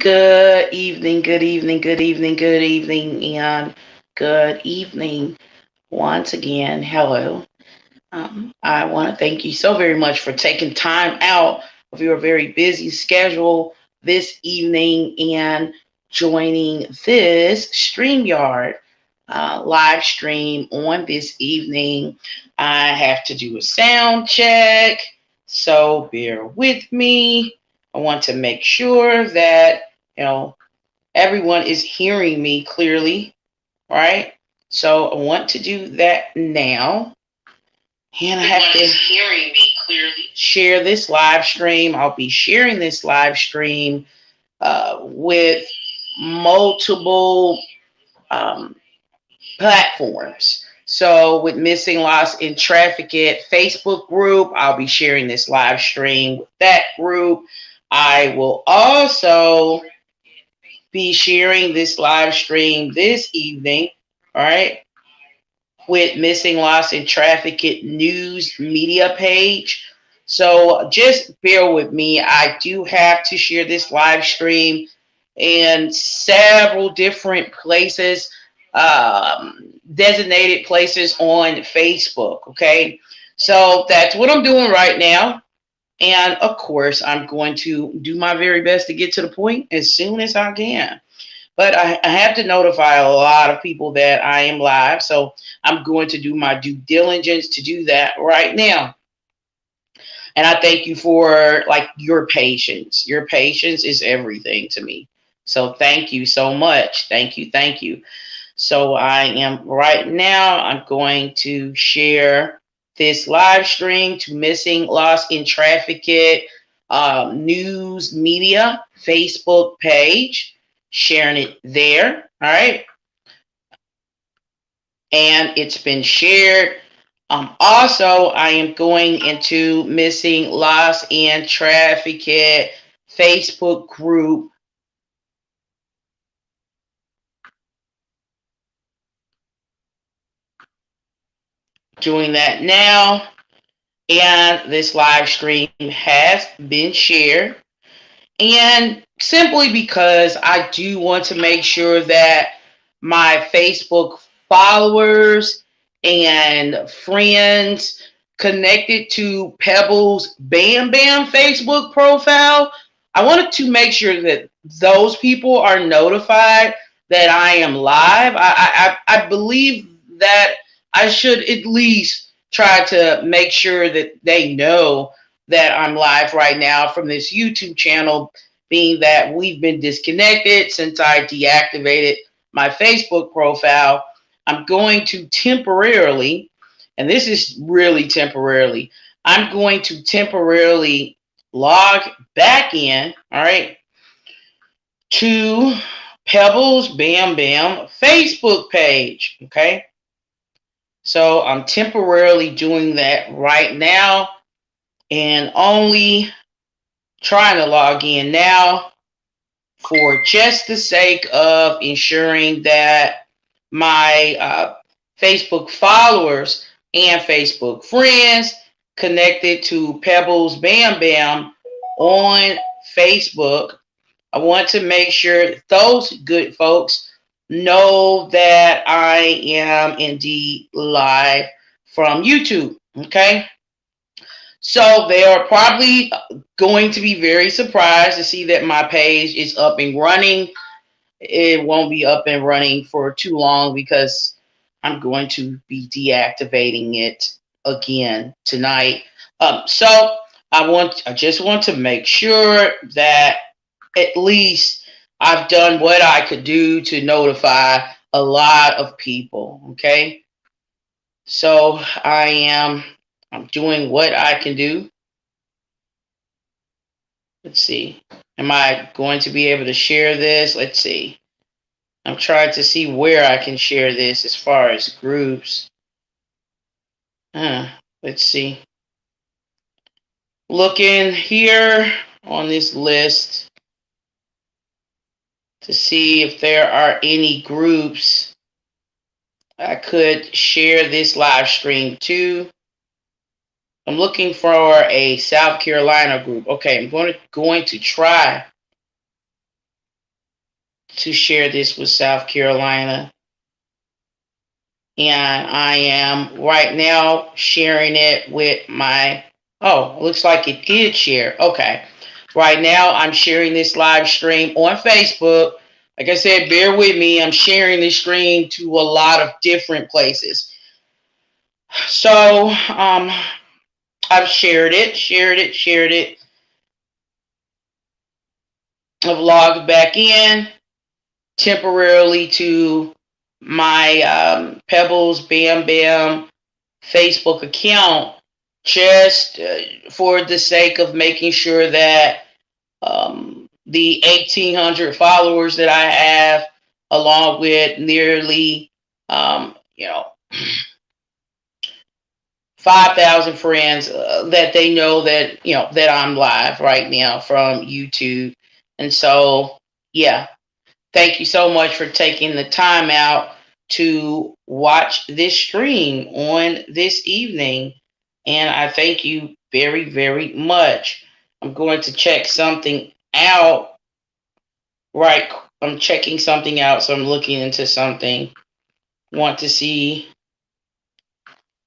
Good evening, good evening, good evening, good evening, and good evening once again. Hello. I want to thank you so very much for taking time out of your very busy schedule this evening and joining this StreamYard live stream on this evening. I have to do a sound check, so bear with me. I want to make sure that you know everyone is hearing me clearly, right? So I want to do that now. And I have to hearing me clearly. Share this live stream. I'll be sharing this live stream with multiple um, platforms. So with Missing Lost in Trafficked Facebook group, I'll be sharing this live stream with that group. I will also be sharing this live stream this evening, all right, with Missing Lost in Trafficked news media page. So just bear with me. I do have to share this live stream in several different places, designated places on Facebook. Okay. So that's what I'm doing right now. And of course, I'm going to do my very best to get to the point as soon as I can. But I have to notify a lot of people that I am live. So I'm going to do my due diligence to do that right now. And I thank you for like your patience. Your patience is everything to me. So thank you so much. Thank you. Thank you. So I am right now, I'm going to share this live stream to Missing Lost in Trafficked news media Facebook page, sharing it there. All right. And it's been shared. Also, I am going into Missing Lost in Trafficked Facebook group. Doing that now. And this live stream has been shared. And simply because I do want to make sure that my Facebook followers and friends connected to Pebbles Bam Bam Facebook profile, I wanted to make sure that those people are notified that I am live. I believe that I should at least try to make sure that they know that I'm live right now from this YouTube channel, being that we've been disconnected since I deactivated my Facebook profile. I'm going to temporarily, and this is really temporarily, I'm going to temporarily log back in, all right, to Pebbles Bam Bam Facebook page, okay? So I'm temporarily doing that right now and only trying to log in now for just the sake of ensuring that my Facebook followers and Facebook friends connected to Pebbles Bam Bam on Facebook. I want to make sure those good folks know that I am indeed live from YouTube. Okay. So they are probably going to be very surprised to see that my page is up and running. It won't be up and running for too long because I'm going to be deactivating it again tonight. So I just want to make sure that at least I've done what I could do to notify a lot of people. Okay, so I'm doing what I can do. Let's see. Am I going to be able to share this? Let's see. I'm trying to see where I can share this as far as groups. Let's see. Looking here on this list to see if there are any groups I could share this live stream to. I'm looking for a South Carolina group. Okay, I'm going to try to share this with South Carolina. And I am right now sharing it with my, oh, looks like it did share. Okay. Right now I'm sharing this live stream on Facebook. Like I said, bear with me. I'm sharing this stream to a lot of different places. So I've shared it. I've logged back in temporarily to my Pebbles Bam Bam Facebook account, just for the sake of making sure that the 1,800 followers that I have, along with nearly, um, you know, 5,000 friends, that they know that, that I'm live right now from YouTube. And so, yeah, thank you so much for taking the time out to watch this stream on this evening. And I thank you very, very much. I'm going to check something out. Right. I'm checking something out. So I'm looking into something. Want to see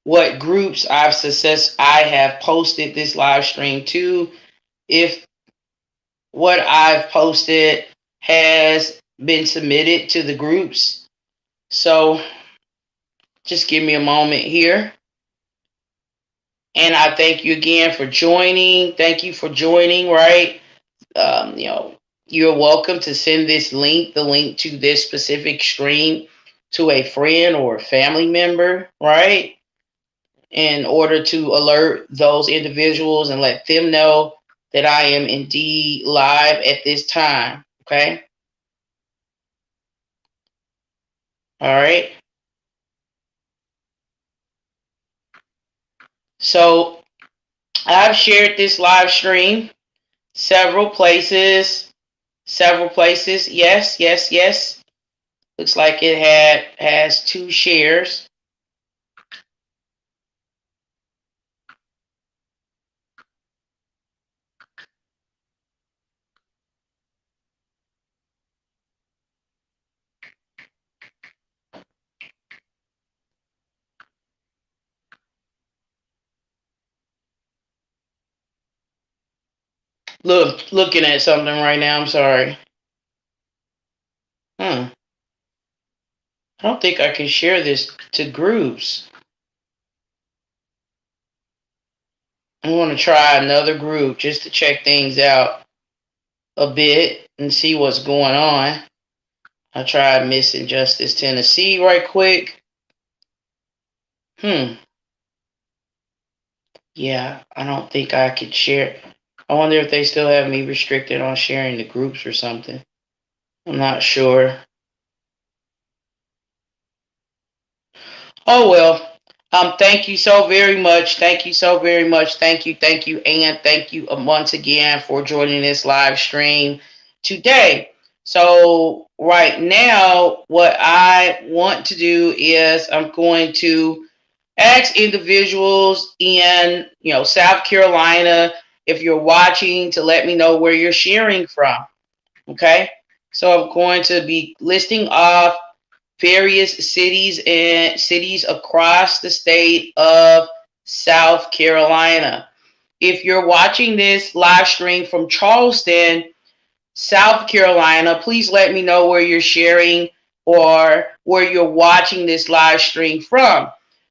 what groups I have posted this live stream to. If what I've posted has been submitted to the groups. So just give me a moment here. And I thank you again for joining. Thank you for joining, right? You're welcome to send this link, the link to this specific stream, to a friend or a family member, right? In order to alert those individuals and let them know that I am indeed live at this time, okay? All right. So I've shared this live stream several places. Several places. Yes, yes, yes. Looks like it has 2 shares. Looking at something right now. I'm sorry. I don't think I can share this to groups. I want to try another group just to check things out a bit and see what's going on. I tried Missing Justice Tennessee right quick. Yeah, I don't think I could share. I wonder if they still have me restricted on sharing the groups or something. I'm not sure. Oh well. Thank you so very much. Thank you so very much. Thank you, and thank you once again for joining this live stream today. So right now, what I want to do is I'm going to ask individuals in South Carolina, if you're watching, to let me know where you're sharing from. Okay, so I'm going to be listing off various cities across the state of South Carolina. If you're watching this live stream from Charleston, South Carolina, please let me know where you're sharing or where you're watching this live stream from.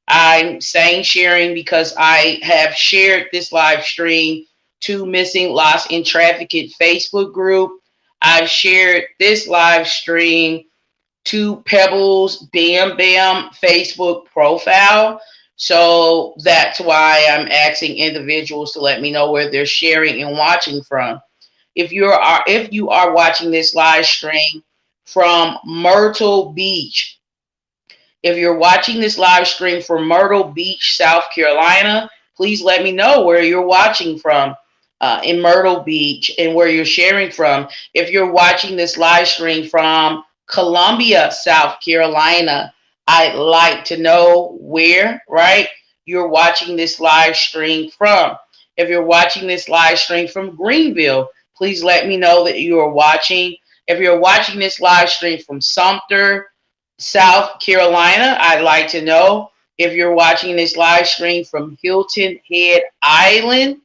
I'm saying sharing because I have shared this live stream to Missing, Lost, and Trafficked Facebook group. I've shared this live stream to Pebbles Bam Bam Facebook profile. So that's why I'm asking individuals to let me know where they're sharing and watching from. If you are watching this live stream from Myrtle Beach, if you're watching this live stream from Myrtle Beach, South Carolina, please let me know where you're watching from in Myrtle Beach and where you're sharing from. If you're watching this live stream from Columbia, South Carolina, I'd like to know where, right, you're watching this live stream from. If you're watching this live stream from Greenville, please let me know that you are watching If you're watching this live stream from Sumter, South Carolina, I'd like to know. If you're watching this live stream from Hilton Head Island,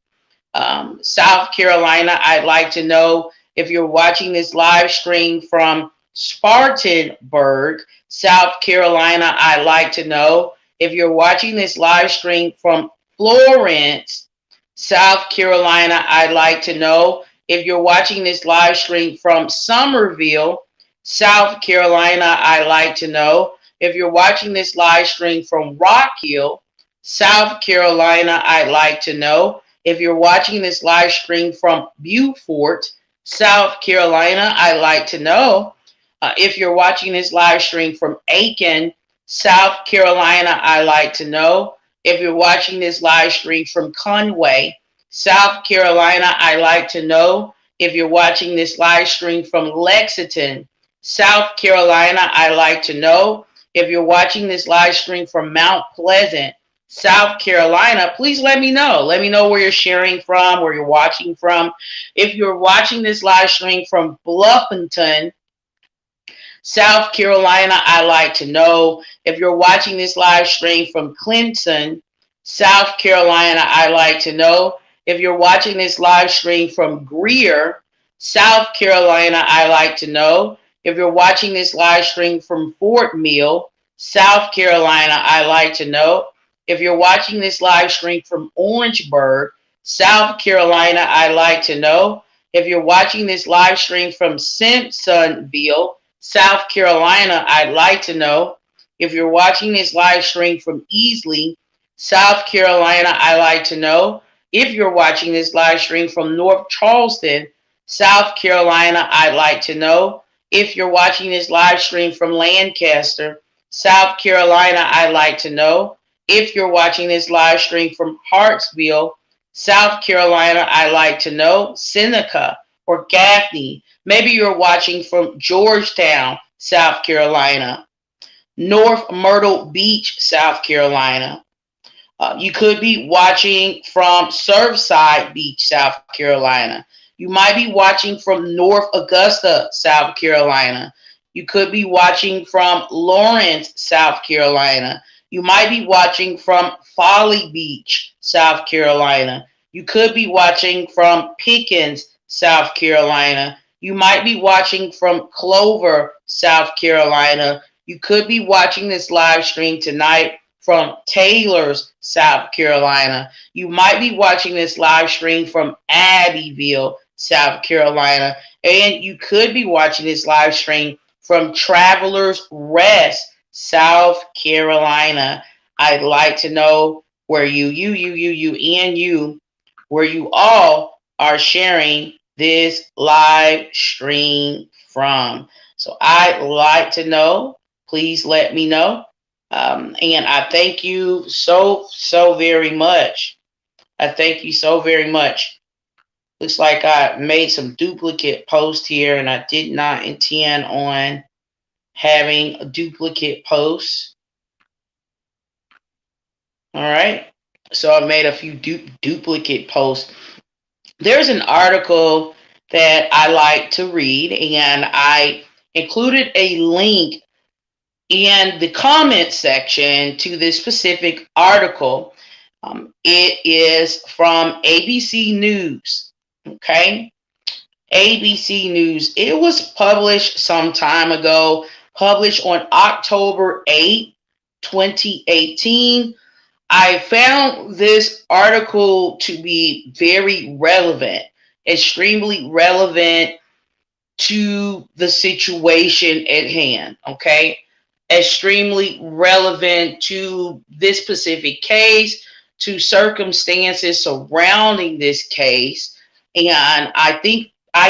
South Carolina, I'd like to know. If you're watching this live stream from Spartanburg, South Carolina, I'd like to know. If you're watching this live stream from Florence, South Carolina, I'd like to know. If you're watching this live stream from Somerville, South Carolina, I'd like to know. If you're watching this live stream from Rock Hill, South Carolina, I'd like to know. If you're watching this live stream from Beaufort, South Carolina, I'd like to know. If you're watching this live stream from Aiken, South Carolina, I'd like to know. If you're watching this live stream from Conway, South Carolina, I'd like to know. If you're watching this live stream from Lexington, South Carolina, I'd like to know. If you're watching this live stream from Mount Pleasant, South Carolina, please let me know. Let me know where you're sharing from, where you're watching from. If you're watching this live stream from Bluffington, South Carolina, I'd like to know. If you're watching this live stream from Clemson, South Carolina, I'd like to know. If you're watching this live stream from Greer, South Carolina, I'd like to know. If you're watching this live stream from Fort Mill, South Carolina, I'd like to know. If you're watching this live stream from Orangeburg, South Carolina, I'd like to know. If you're watching this live stream from Simpsonville, South Carolina, I'd like to know. If you're watching this live stream from Easley, South Carolina, I'd like to know. If you're watching this live stream from North Charleston, South Carolina, I'd like to know. If you're watching this live stream from Lancaster, South Carolina, I'd like to know. If you're watching this live stream from Hartsville, South Carolina, I'd like to know. Seneca or Gaffney. Maybe you're watching from Georgetown, South Carolina. North Myrtle Beach, South Carolina. You could be watching from Surfside Beach, South Carolina. You might be watching from North Augusta, South Carolina. You could be watching from Lawrence, South Carolina. You might be watching from Folly Beach, South Carolina. You could be watching from Pickens, South Carolina. You might be watching from Clover, South Carolina. You could be watching this live stream tonight from Taylor's, South Carolina. You might be watching this live stream from Abbeville, South Carolina. And you could be watching this live stream from Travelers Rest, South Carolina. I'd like to know where where you all are sharing this live stream from. So I'd like to know. Please let me know. And I thank you so very much. I thank you so very much. Looks like I made some duplicate posts here, and I did not intend on having a duplicate posts. All right. So I made a few duplicate posts. There's an article that I like to read, and I included a link in the comment section to this specific article. It is from ABC News. Okay. ABC News. It was published some time ago, published on October 8, 2018. I found this article to be very relevant, extremely relevant to the situation at hand, okay? Extremely relevant to this specific case, to circumstances surrounding this case. And I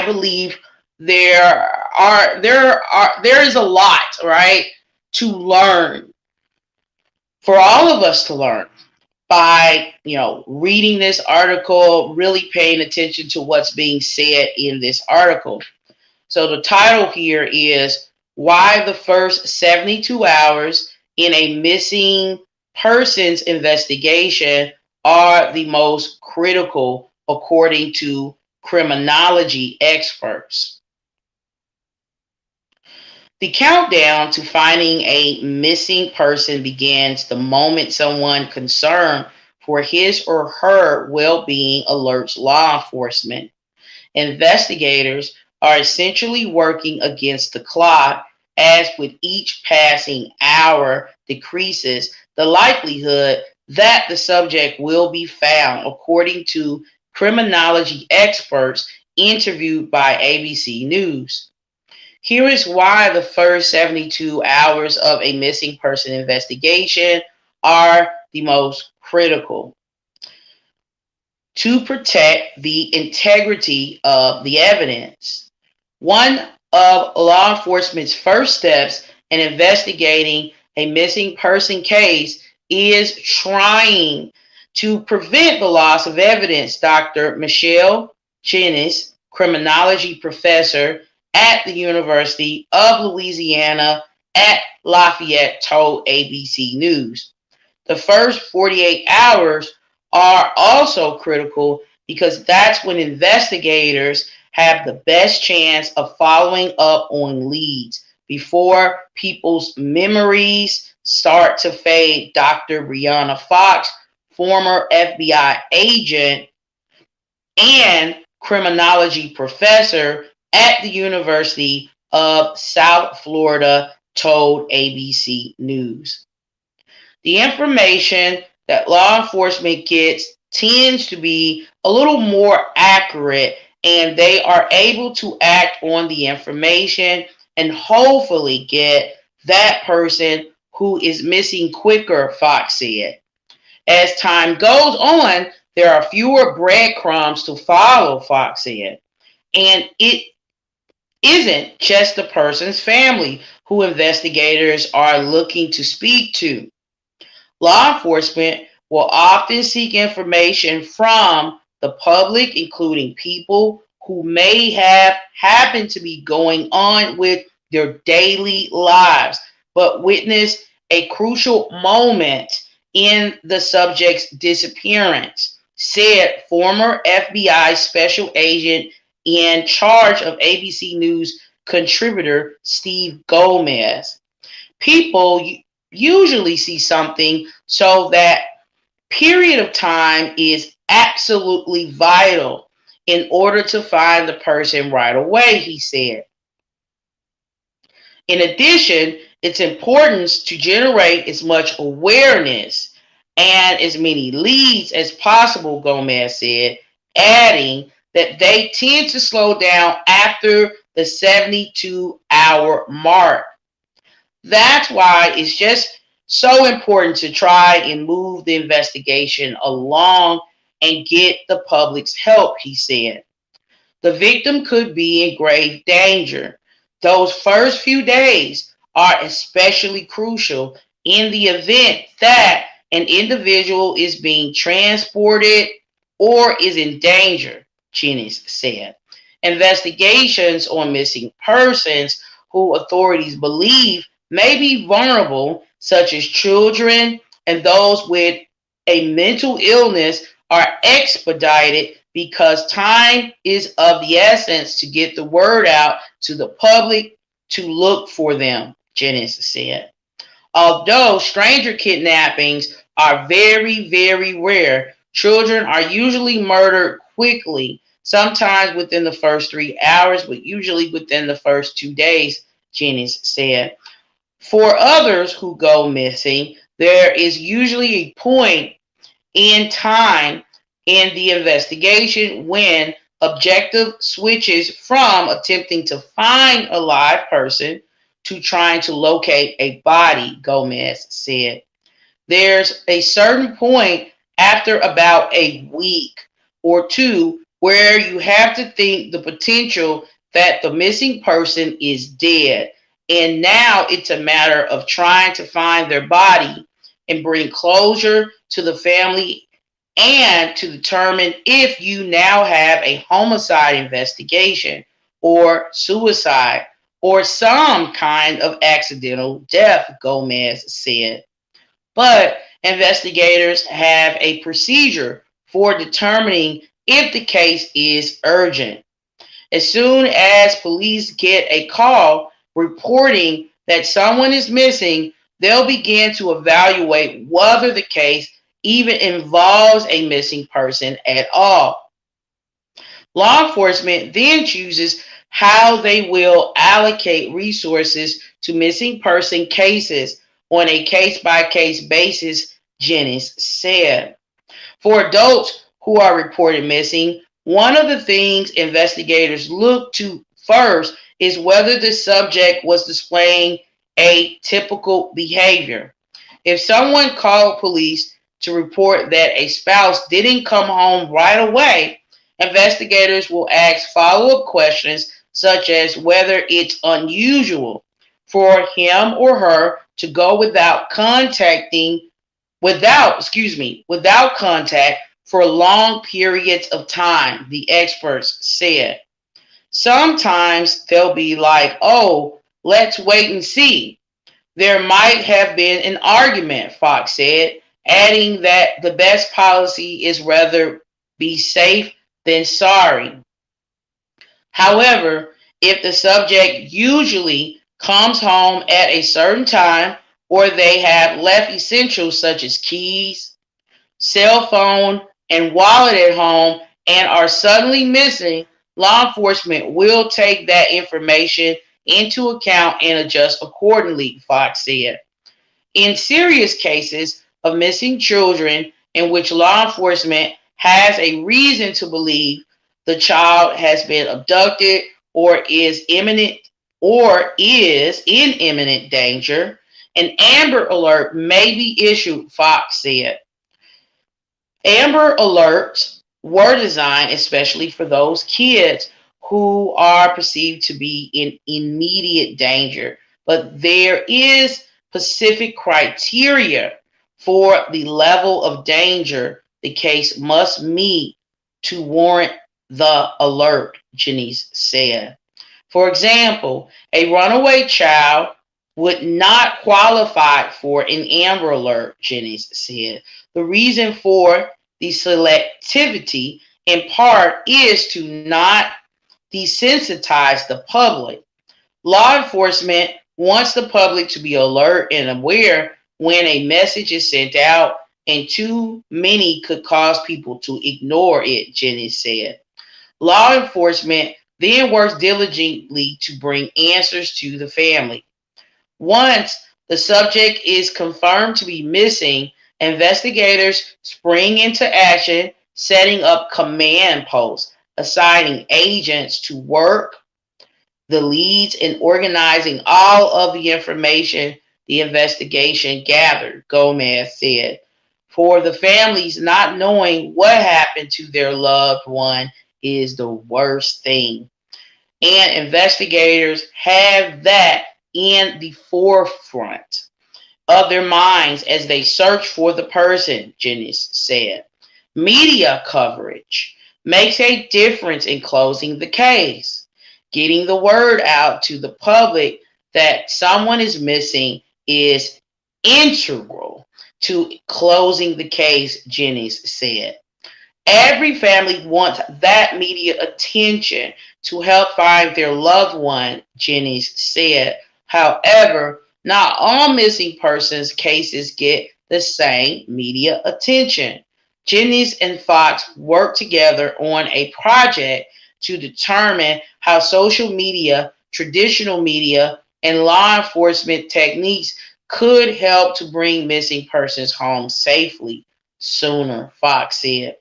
believe there is a lot, right, to learn, for all of us to learn by, reading this article, really paying attention to what's being said in this article. So the title here is Why the First 72 Hours in a Missing Persons Investigation Are the Most Critical, according to criminology experts. The countdown to finding a missing person begins the moment someone concerned for his or her well-being alerts law enforcement. Investigators are essentially working against the clock, as with each passing hour decreases the likelihood that the subject will be found, according to criminology experts interviewed by ABC News. Here is why the first 72 hours of a missing person investigation are the most critical: to protect the integrity of the evidence. One of law enforcement's first steps in investigating a missing person case is trying to prevent the loss of evidence. Dr. Michelle Chennis, criminology professor at the University of Louisiana at Lafayette, told ABC News. The first 48 hours are also critical because that's when investigators have the best chance of following up on leads before people's memories start to fade. Dr. Brianna Fox, former FBI agent and criminology professor at the University of South Florida, told ABC News. The information that law enforcement gets tends to be a little more accurate, and they are able to act on the information and hopefully get that person who is missing quicker, Fox said. As time goes on, there are fewer breadcrumbs to follow, Fox said. And it isn't just the person's family who investigators are looking to speak to. Law enforcement will often seek information from the public, including people who may have happened to be going on with their daily lives, but witness a crucial moment in the subject's disappearance, said former FBI special agent in charge of ABC News contributor Steve Gomez. People usually see something, so that period of time is absolutely vital in order to find the person right away, he said. In addition, it's important to generate as much awareness and as many leads as possible, Gomez said, adding that they tend to slow down after the 72-hour mark. That's why it's just so important to try and move the investigation along and get the public's help, he said. The victim could be in grave danger. Those first few days are especially crucial in the event that an individual is being transported or is in danger, Chennis said. Investigations on missing persons who authorities believe may be vulnerable, such as children and those with a mental illness, are expedited because time is of the essence to get the word out to the public to look for them, Chennis said. Although stranger kidnappings are very, very rare, children are usually murdered quickly, sometimes within the first 3 hours, but usually within the first 2 days, Chennis said. For others who go missing, there is usually a point in time in the investigation when objective switches from attempting to find a live person to trying to locate a body, Gomez said. There's a certain point after about a week or two where you have to think the potential that the missing person is dead. And now it's a matter of trying to find their body and bring closure to the family and to determine if you now have a homicide investigation or suicide or some kind of accidental death, Gomez said. But investigators have a procedure for determining if the case is urgent. As soon as police get a call reporting that someone is missing, they'll begin to evaluate whether the case even involves a missing person at all. Law enforcement then chooses how they will allocate resources to missing person cases on a case by case basis, Jennings said. For adults who are reported missing, one of the things investigators look to first is whether the subject was displaying atypical behavior. If someone called police to report that a spouse didn't come home right away, investigators will ask follow-up questions such as whether it's unusual for him or her to go without contact for long periods of time, the experts said. Sometimes they'll be like, oh, let's wait and see. There might have been an argument, Fox said, adding that the best policy is rather be safe than sorry. However, if the subject usually comes home at a certain time or they have left essentials such as keys, cell phone, and wallet at home and are suddenly missing, law enforcement will take that information into account and adjust accordingly, Fox said. In serious cases of missing children in which law enforcement has a reason to believe the child has been abducted or is in imminent danger, an Amber Alert may be issued, Fox said. Amber Alerts were designed especially for those kids who are perceived to be in immediate danger, but there is specific criteria for the level of danger the case must meet to warrant the alert, Janice said. For example, a runaway child would not qualify for an Amber Alert, Jennings said. The reason for the selectivity, in part, is to not desensitize the public. Law enforcement wants the public to be alert and aware when a message is sent out, and too many could cause people to ignore it, Jennings said. Law enforcement then works diligently to bring answers to the family. Once the subject is confirmed to be missing, investigators spring into action, setting up command posts, assigning agents to work the leads, and organizing all of the information the investigation gathered, Gomez said. For the families, not knowing what happened to their loved one is the worst thing. And investigators have that in the forefront of their minds as they search for the person, Janice said. Media coverage makes a difference in closing the case. Getting the word out to the public that someone is missing is integral to closing the case, Janice said. Every family wants that media attention to help find their loved one, Jennings said. However, not all missing persons cases get the same media attention. Jennings and Fox worked together on a project to determine how social media, traditional media, and law enforcement techniques could help to bring missing persons home safely sooner, Fox said.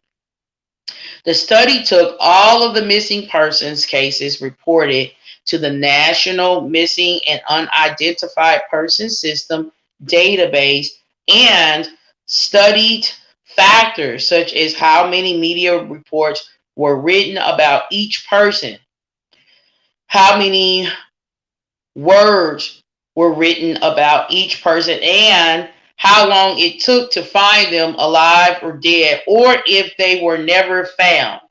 The study took all of the missing persons cases reported to the National Missing and Unidentified Persons System database and studied factors such as how many media reports were written about each person, how many words were written about each person, and how long it took to find them alive or dead, or if they were never found.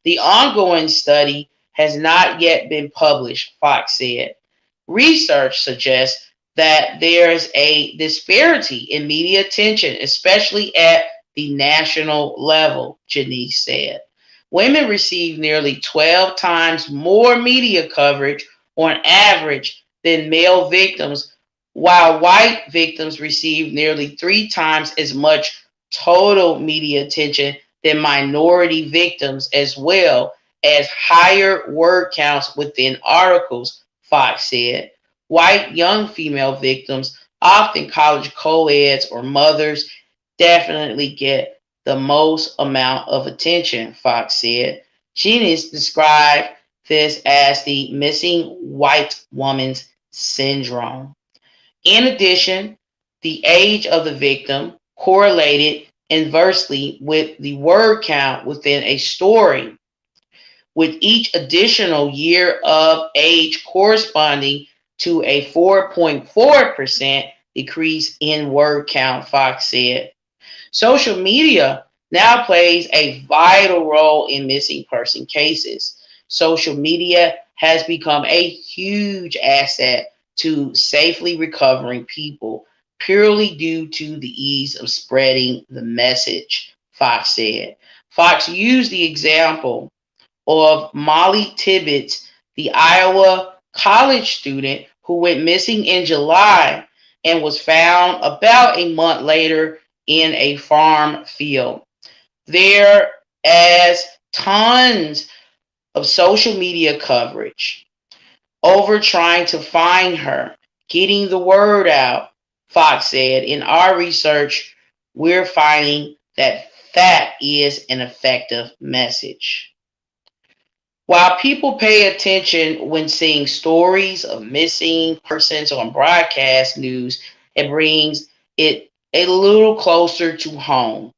The ongoing study has not yet been published, Fox said. Research suggests that there's a disparity in media attention, especially at the national level, Janice said. Women receive nearly 12 times more media coverage on average than male victims, while white victims received nearly 3 times as much total media attention than minority victims, as well as higher word counts within articles, Fox said. White young female victims, often college co-eds or mothers, definitely get the most amount of attention, Fox said. Jennings described this as the missing white woman's syndrome. In addition, the age of the victim correlated inversely with the word count within a story, with each additional year of age corresponding to a 4.4% decrease in word count, Fox said. Social media now plays a vital role in missing person cases. Social media has become a huge asset to safely recovering people purely due to the ease of spreading the message, Fox said. Fox used the example of Molly Tibbetts, the Iowa college student who went missing in July and was found about a month later in a farm field. There is tons of social media coverage over trying to find her, getting the word out. Fox said, in our research, we're finding that that is an effective message. While people pay attention when seeing stories of missing persons on broadcast news, it brings it a little closer to home.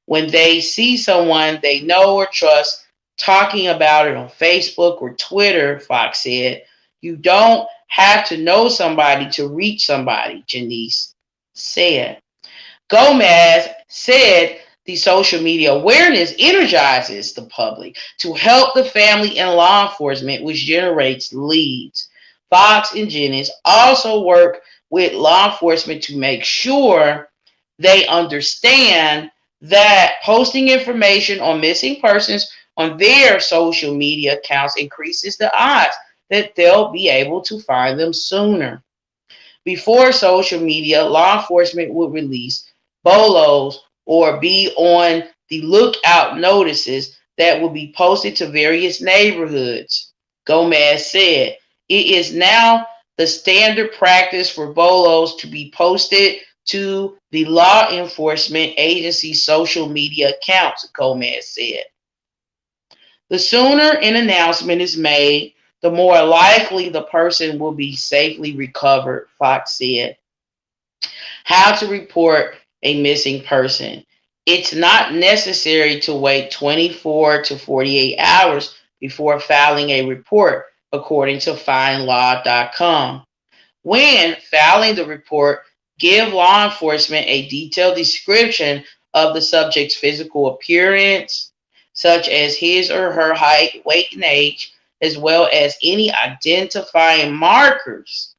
When they see someone they know or trust talking about it on Facebook or Twitter, Fox said, you don't have to know somebody to reach somebody, Janice said. Gomez said the social media awareness energizes the public to help the family and law enforcement, which generates leads. Fox and Jennings also work with law enforcement to make sure they understand that posting information on missing persons on their social media accounts increases the odds that they'll be able to find them sooner. Before social media, law enforcement would release bolos or be on the lookout notices that would be posted to various neighborhoods. Gomez said, it is now the standard practice for bolos to be posted to the law enforcement agency's social media accounts, Gomez said. The sooner an announcement is made, the more likely the person will be safely recovered, Fox said. How to report a missing person. It's not necessary to wait 24 to 48 hours before filing a report, according to findlaw.com. When filing the report, give law enforcement a detailed description of the subject's physical appearance, such as his or her height, weight, and age, as well as any identifying markers,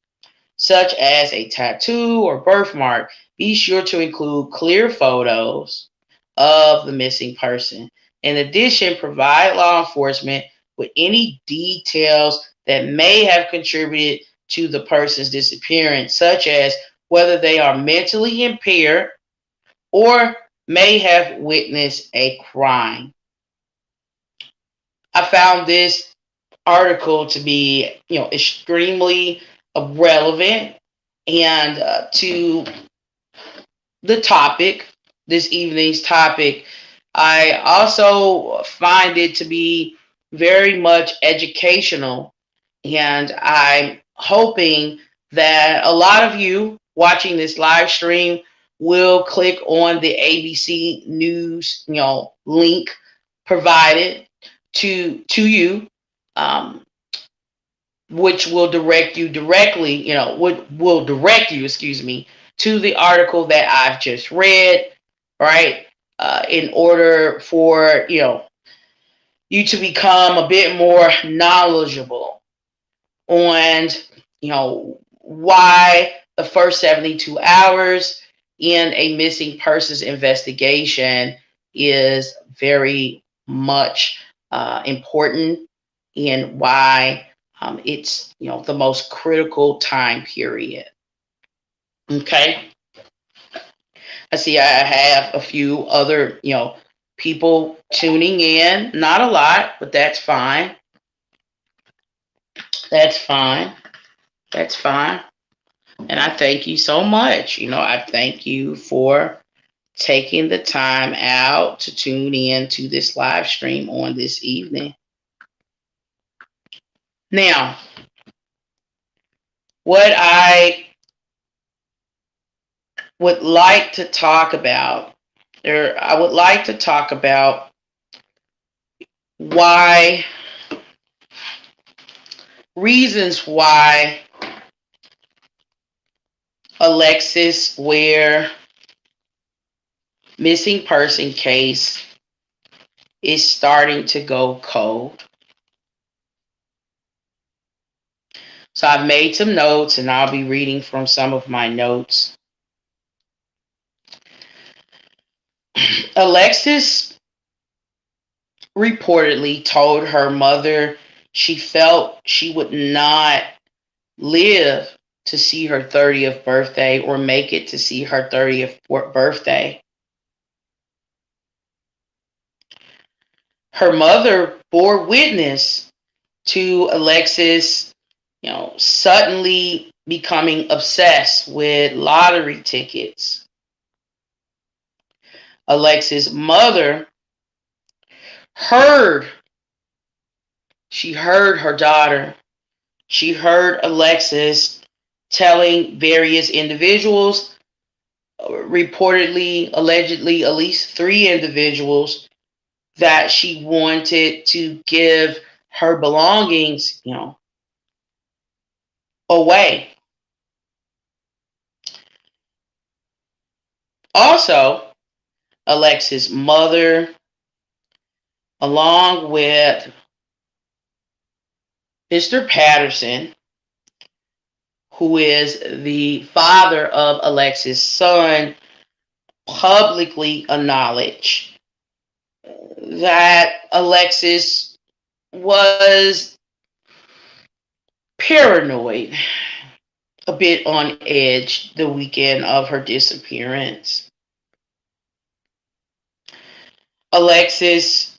such as a tattoo or birthmark. Be sure to include clear photos of the missing person. In addition, provide law enforcement with any details that may have contributed to the person's disappearance, such as whether they are mentally impaired or may have witnessed a crime. I found this article to be, extremely relevant and to the topic, this evening's topic. I also find it to be very much educational, and I'm hoping that a lot of you watching this live stream will click on the ABC News, link provided to you, um, which will direct you directly, will direct you, excuse me, to the article that I've just read, right? In order for, you to become a bit more knowledgeable on, why the first 72 hours in a missing persons investigation is very much important, and why It's, the most critical time period. Okay. I see I have a few other, people tuning in. Not a lot, but that's fine. That's fine. That's fine. And I thank you so much. I thank you for taking the time out to tune in to this live stream on this evening. Now, what I would like to talk about, I would like to talk about why, reasons why Alexis Ware missing person case is starting to go cold. So I've made some notes and I'll be reading from some of my notes. Alexis reportedly told her mother she felt she would not live to see her 30th birthday or make it to see her 30th birthday. Her mother bore witness to Alexis, suddenly becoming obsessed with lottery tickets. Alexis' mother heard her daughter. She heard Alexis telling various individuals, reportedly, allegedly, at least 3 individuals, that she wanted to give her belongings, away. Also, Alexis' mother, along with Mr. Patterson, who is the father of Alexis' son, publicly acknowledged that Alexis was paranoid, a bit on edge the weekend of her disappearance. Alexis,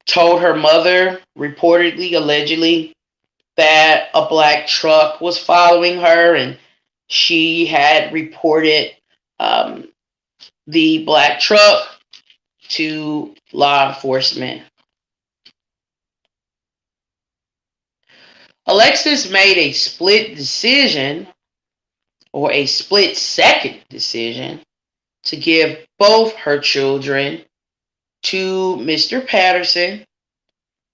told her mother, reportedly, allegedly, that a black truck was following her and she had reported the black truck to law enforcement. Alexis made a split decision, or a split second decision, to give both her children to Mr. Patterson.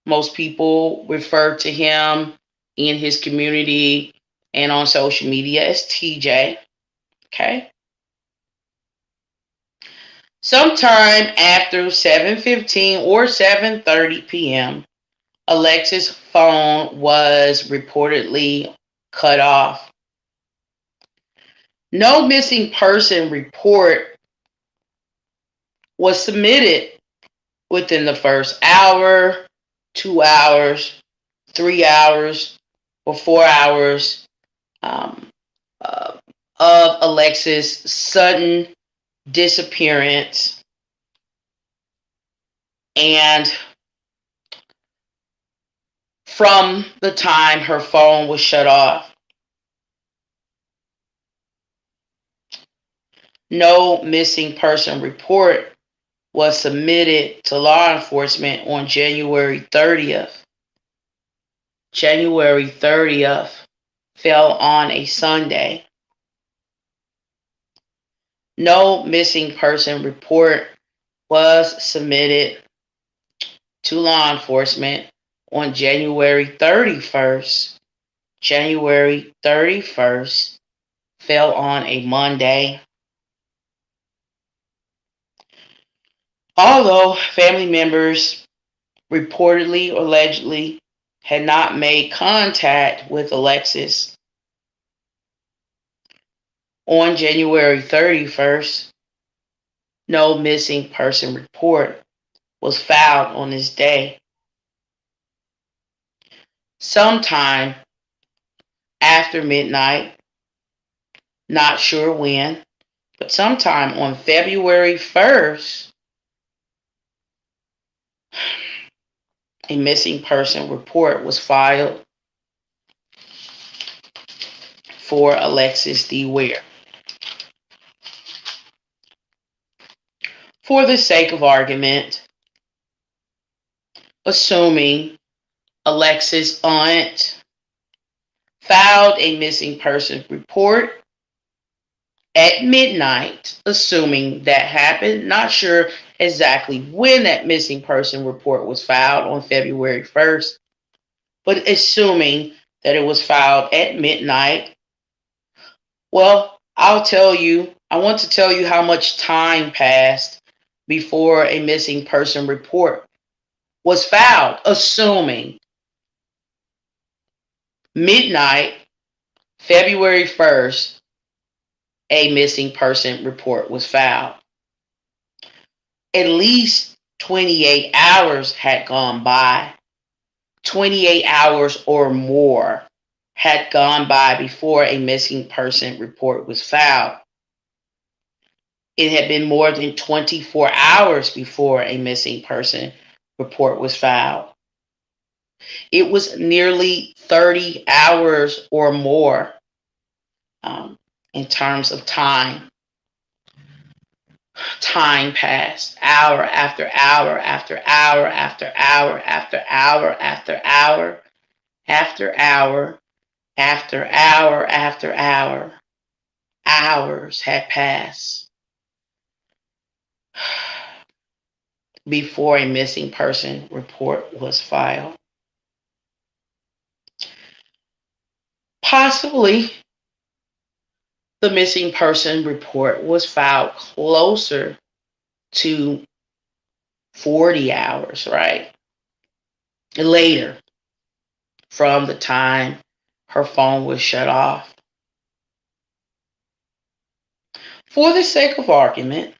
Most people refer to him in his community and on social media as TJ. Okay. Sometime after 7:15 or 7:30 p.m., Alexis' phone was reportedly cut off. No missing person report was submitted within the first hour, 2 hours, 3 hours, or 4 hours of Alexis' sudden disappearance. And from the time her phone was shut off, no missing person report was submitted to law enforcement on January 30th. January 30th fell on a Sunday. No missing person report was submitted to law enforcement on January 31st. January 31st fell on a Monday. Although family members reportedly or allegedly had not made contact with Alexis on January 31st, no missing person report was filed on this day. sometime after midnight, not sure when, but sometime on February 1st, a missing person report was filed for Alexis Ware. For the sake of argument, assuming Alexis' aunt filed a missing person report at midnight, assuming that happened, not sure exactly when that missing person report was filed on February 1st, but assuming that it was filed at midnight, well, I want to tell you how much time passed before a missing person report was filed, assuming midnight, February 1st, a missing person report was filed. At least 28 hours had gone by. 28 hours or more had gone by before a missing person report was filed. It had been more than 24 hours before a missing person report was filed. It was nearly 30 hours or more in terms of time. Time passed, hour after hour after hour after hour after hour after hour after hour after hour after hour. Hours had passed before a missing person report was filed. Possibly the missing person report was filed closer to 40 hours, right? Later, from the time her phone was shut off. For the sake of argument,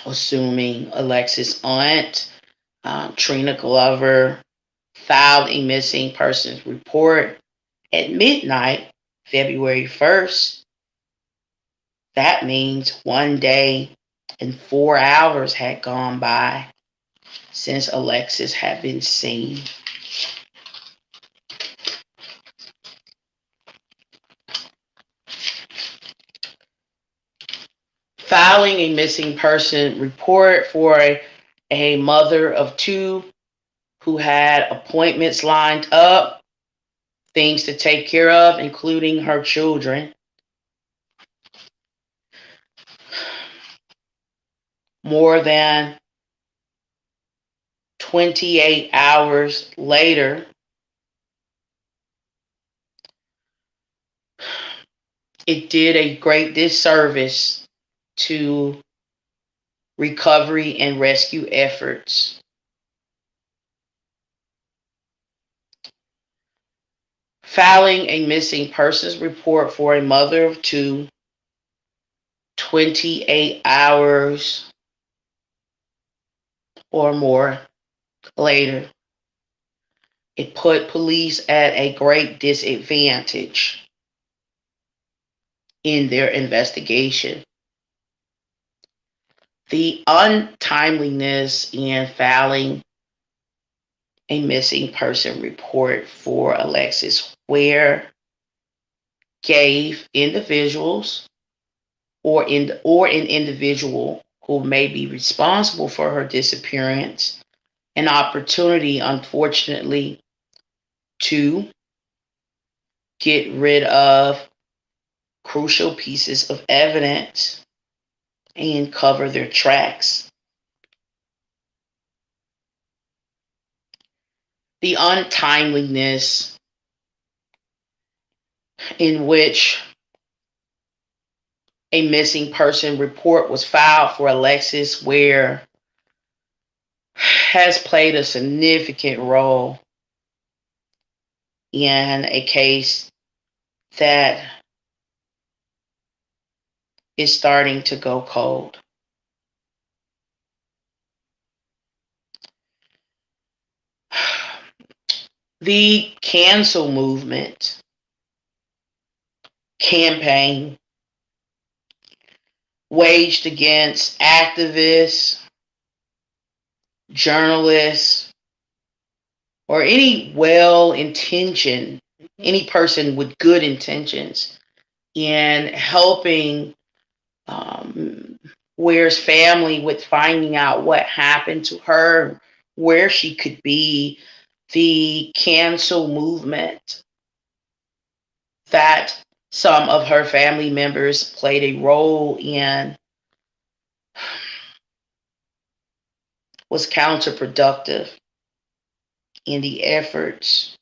assuming Alexis' aunt, Trina Glover, filed a missing persons report at midnight, February 1st, that means 1 day and 4 hours had gone by since Alexis had been seen. Filing a missing person report for a mother of two who had appointments lined up, things to take care of, including her children. More than 28 hours later, it did a great disservice to recovery and rescue efforts. Filing a missing persons report for a mother of two 28 hours or more later, it put police at a great disadvantage in their investigation. The untimeliness in filing a missing person report for Alexis Ware gave individuals or an individual who may be responsible for her disappearance an opportunity, unfortunately, to get rid of crucial pieces of evidence and cover their tracks. The untimeliness in which a missing person report was filed for Alexis Ware has played a significant role in a case that is starting to go cold. The cancel movement campaign waged against activists, journalists, or any person with good intentions in helping Ware's family with finding out what happened to her, where she could be. The cancel movement that some of her family members played a role in was counterproductive in the efforts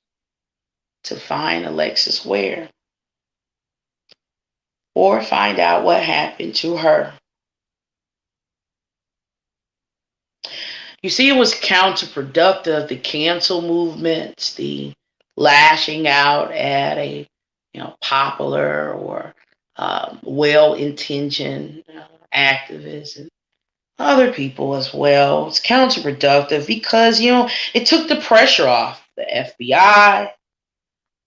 to find Alexis Ware or find out what happened to her. You see, it was counterproductive, the cancel movements, the lashing out at a popular or well-intentioned activist and other people as well. It's counterproductive because it took the pressure off the FBI,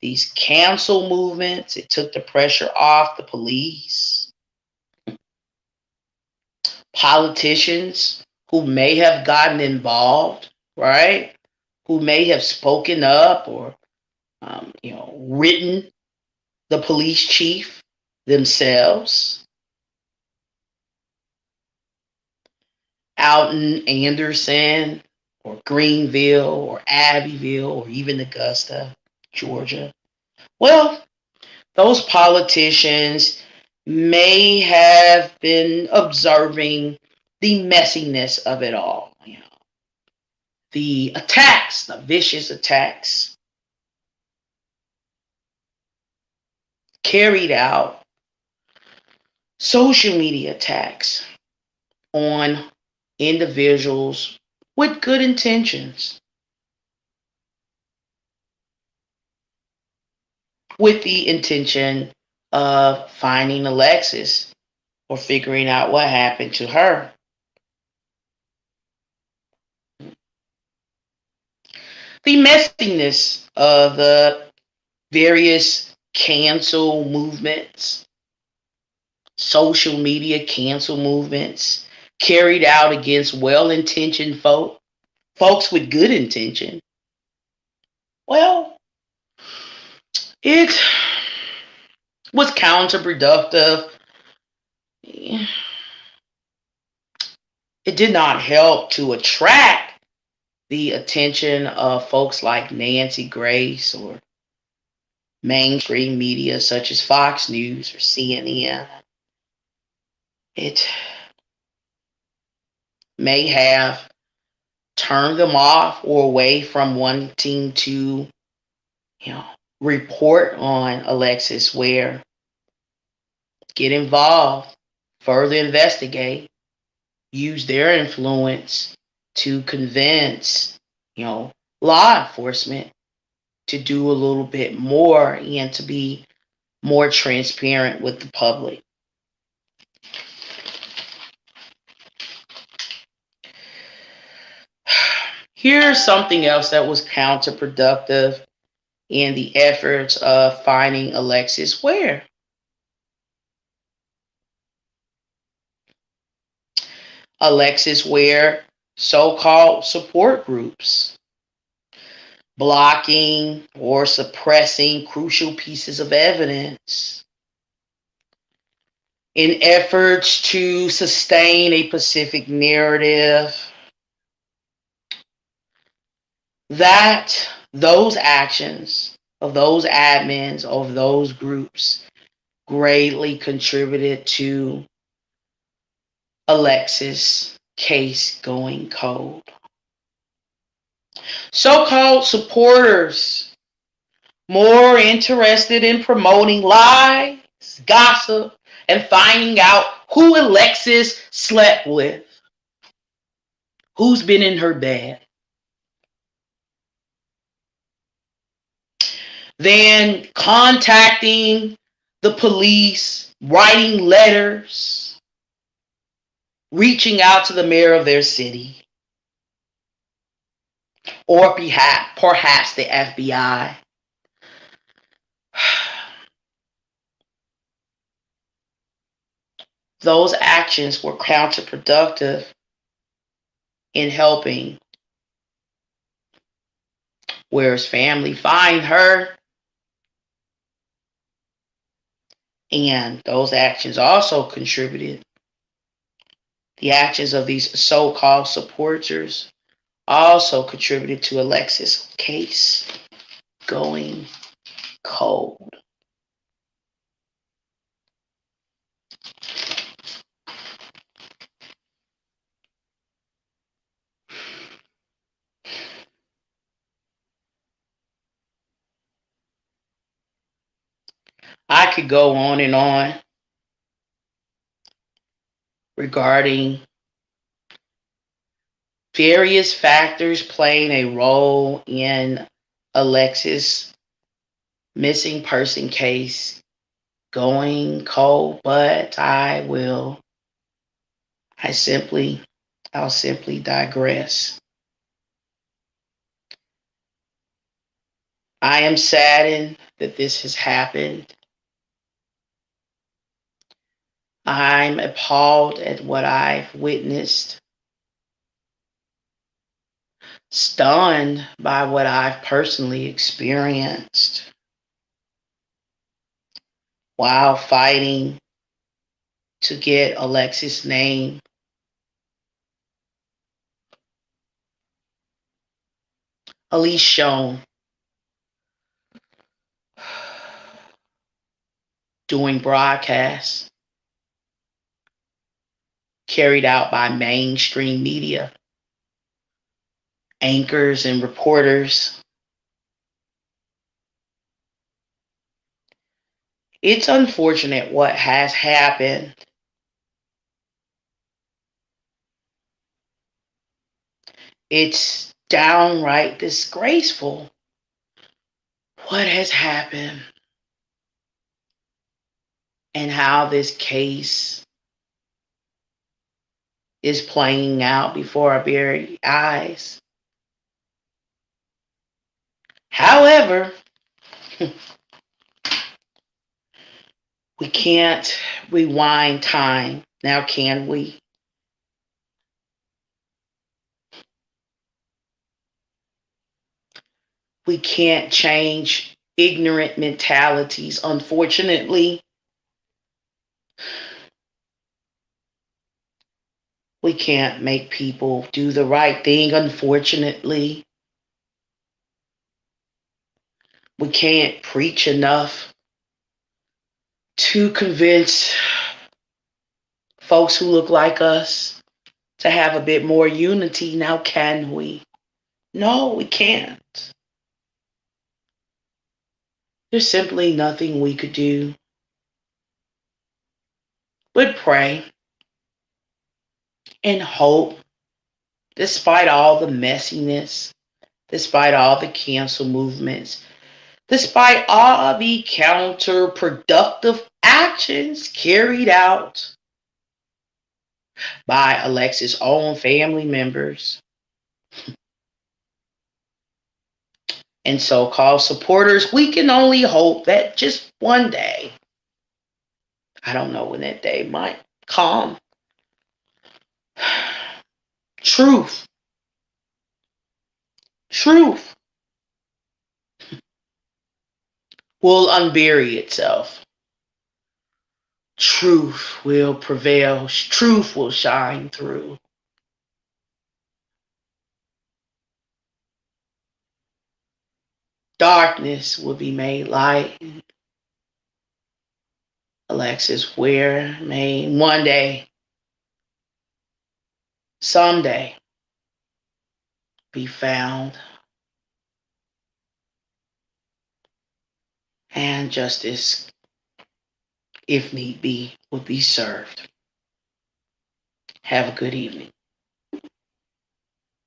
these cancel movements. It took the pressure off the police, politicians who may have gotten involved, right? Who may have spoken up or written the police chief themselves. Out in Anderson or Greenville or Abbeville or even Augusta, Georgia. Well, those politicians may have been observing the messiness of it all. The attacks, the vicious attacks carried out, social media attacks on individuals with good intentions, with the intention of finding Alexis or figuring out what happened to her. The messiness of the various cancel movements, social media cancel movements carried out against well-intentioned folks with good intention. Well, it was counterproductive. It did not help to attract the attention of folks like Nancy Grace or mainstream media such as Fox News or CNN. It may have turned them off or away from wanting to, report on Alexis Ware, get involved, further investigate, use their influence to convince, law enforcement to do a little bit more and to be more transparent with the public. Here's something else that was counterproductive in the efforts of finding Alexis Ware. Alexis Ware so-called support groups blocking or suppressing crucial pieces of evidence in efforts to sustain a specific narrative. That those actions of those admins of those groups greatly contributed to Alexis' case going cold. So-called supporters more interested in promoting lies, gossip, and finding out who Alexis slept with, who's been in her bed, than contacting the police, writing letters, reaching out to the mayor of their city, or perhaps the FBI. Those actions were counterproductive in helping Ware's family find her, and those actions also contributed. The actions of these so-called supporters also contributed to Alexis' case going cold. I could go on and on regarding various factors playing a role in Alexis' missing person case going cold, but I'll simply digress. I am saddened that this has happened. I'm appalled at what I've witnessed, stunned by what I've personally experienced while fighting to get Alexis' name at least shown, doing broadcasts carried out by mainstream media, anchors and reporters. It's unfortunate what has happened. It's downright disgraceful what has happened and how this case is playing out before our very eyes. However, we can't rewind time. Now, can we? We can't change ignorant mentalities, unfortunately. We can't make people do the right thing, unfortunately. We can't preach enough to convince folks who look like us to have a bit more unity. Now, can we? No, we can't. There's simply nothing we could do but pray and hope, despite all the messiness, despite all the cancel movements, despite all the counterproductive actions carried out by Alexis' own family members and so-called supporters, we can only hope that just one day, I don't know when that day might come, truth will unbury itself. Truth will prevail. Truth will shine through. Darkness will be made light. Alexis Ware may one day, someday, be found, and justice, if need be, will be served. Have a good evening.